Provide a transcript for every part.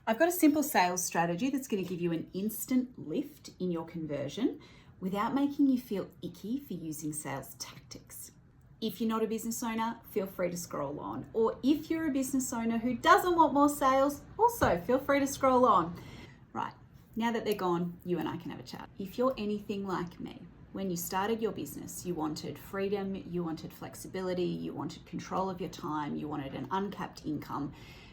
I've got a simple sales strategy that's going to give you an instant lift in your conversion without making you feel icky for using sales tactics. If you're not a business owner, feel free to scroll on. Or if you're a business owner who doesn't want more sales, also feel free to scroll on. Right, now that they're gone, you and I can have a chat. If you're anything like me, when you started your business, you wanted freedom, you wanted flexibility, you wanted control of your time, you wanted an uncapped income.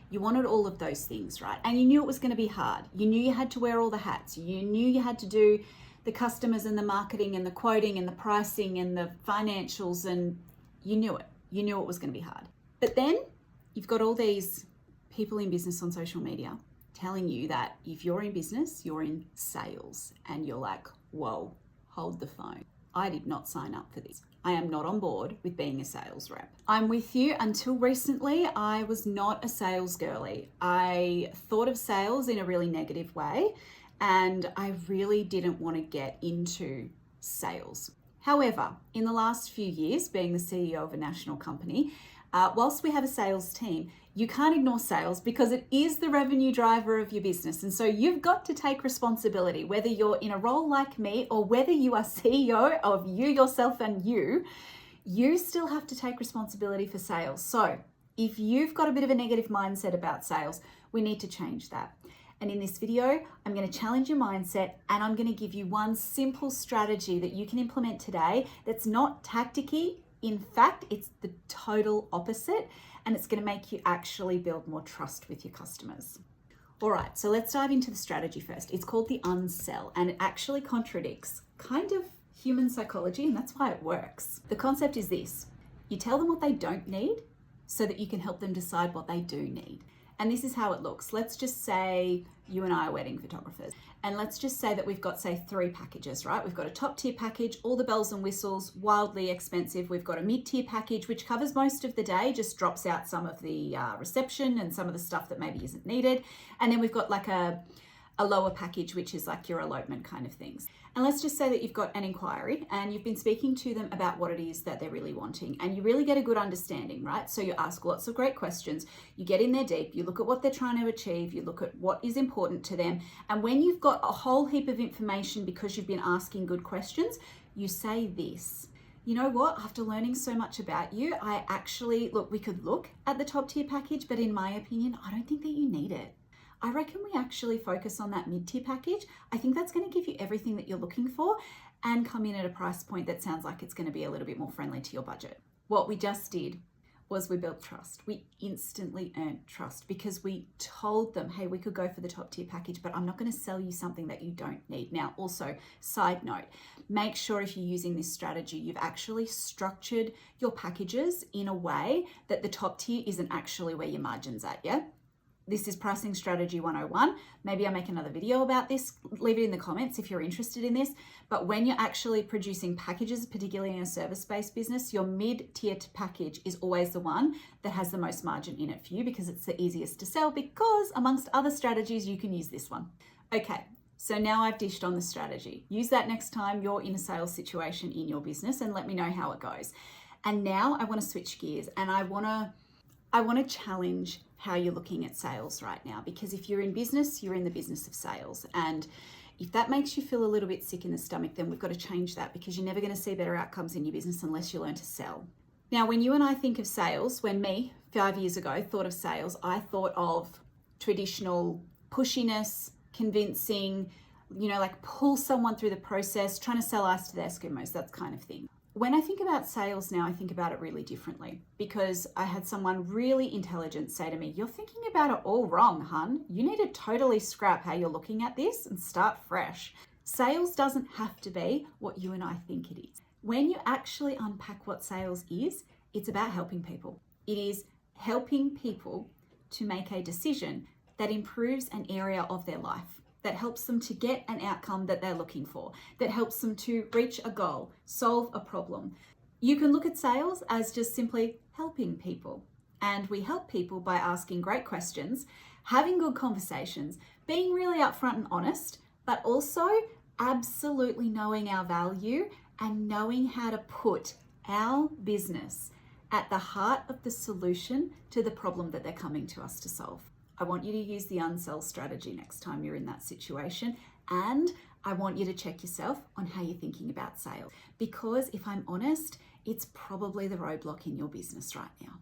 You wanted all of those things, right? And you knew it was going to be hard. You knew you had to wear all the hats. You knew you had to do the customers and the marketing and the quoting and the pricing and the financials, and you knew it. You knew it was going to be hard. But then you've got all these people in business on social media telling you that if you're in business, you're in sales. And you're like, whoa, hold the phone. I did not sign up for this. I am not on board with being a sales rep. I'm with you. Until recently, I was not a sales girly. I thought of sales in a really negative way, and I really didn't want to get into sales. However, in the last few years, being the CEO of a national company, whilst we have a sales team, you can't ignore sales because it is the revenue driver of your business. And so you've got to take responsibility, whether you're in a role like me or whether you are CEO of you, yourself, and you still have to take responsibility for sales. So if you've got a bit of a negative mindset about sales, we need to change that. And in this video, I'm going to challenge your mindset, and I'm going to give you one simple strategy that you can implement today that's not tacticky. In fact, it's the total opposite, and it's going to make you actually build more trust with your customers. All right, so let's dive into the strategy first. It's called the unsell, and it actually contradicts kind of human psychology, and that's why it works. The concept is this: you tell them what they don't need so that you can help them decide what they do need. And this is how it looks. Let's just say you and I are wedding photographers. And let's just say that we've got, say, 3 packages, right? We've got a top tier package, all the bells and whistles, wildly expensive. We've got a mid-tier package, which covers most of the day, just drops out some of the reception and some of the stuff that maybe isn't needed. And then we've got like a lower package, which is like your elopement kind of things. And let's just say that you've got an inquiry and you've been speaking to them about what it is that they're really wanting, and you really get a good understanding, right? So you ask lots of great questions, you get in there deep, you look at what they're trying to achieve, you look at what is important to them. And when you've got a whole heap of information because you've been asking good questions, you say this: you know what, after learning so much about you, I actually, look, we could look at the top tier package, but in my opinion, I don't think that you need it. I reckon we actually focus on that mid-tier package. I think that's going to give you everything that you're looking for and come in at a price point that sounds like it's going to be a little bit more friendly to your budget. What we just did was we built trust. We instantly earned trust because we told them, hey, we could go for the top tier package, but I'm not going to sell you something that you don't need. Now, also, side note, make sure if you're using this strategy, you've actually structured your packages in a way that the top tier isn't actually where your margin's at, yeah? This is pricing strategy 101. Maybe I'll make another video about this. Leave it in the comments if you're interested in this. But when you're actually producing packages, particularly in a service-based business, your mid-tier package is always the one that has the most margin in it for you because it's the easiest to sell, because amongst other strategies, you can use this one. Okay, so now I've dished on the strategy. Use that next time you're in a sales situation in your business and let me know how it goes. And now I want to switch gears, and I want to challenge how you're looking at sales right now, because if you're in business, you're in the business of sales. And if that makes you feel a little bit sick in the stomach, then we've got to change that, because you're never going to see better outcomes in your business unless you learn to sell. Now, when you and I think of sales, when me 5 years ago thought of sales, I thought of traditional pushiness, convincing, like pull someone through the process, trying to sell ice to the Eskimos, that kind of thing. When I think about sales now, I think about it really differently, because I had someone really intelligent say to me, you're thinking about it all wrong, hun. You need to totally scrap how you're looking at this and start fresh. Sales doesn't have to be what you and I think it is. When you actually unpack what sales is, it's about helping people. It is helping people to make a decision that improves an area of their life, that helps them to get an outcome that they're looking for, that helps them to reach a goal, solve a problem. You can look at sales as just simply helping people. And we help people by asking great questions, having good conversations, being really upfront and honest, but also absolutely knowing our value and knowing how to put our business at the heart of the solution to the problem that they're coming to us to solve. I want you to use the unsell strategy next time you're in that situation. And I want you to check yourself on how you're thinking about sales. Because if I'm honest, it's probably the roadblock in your business right now.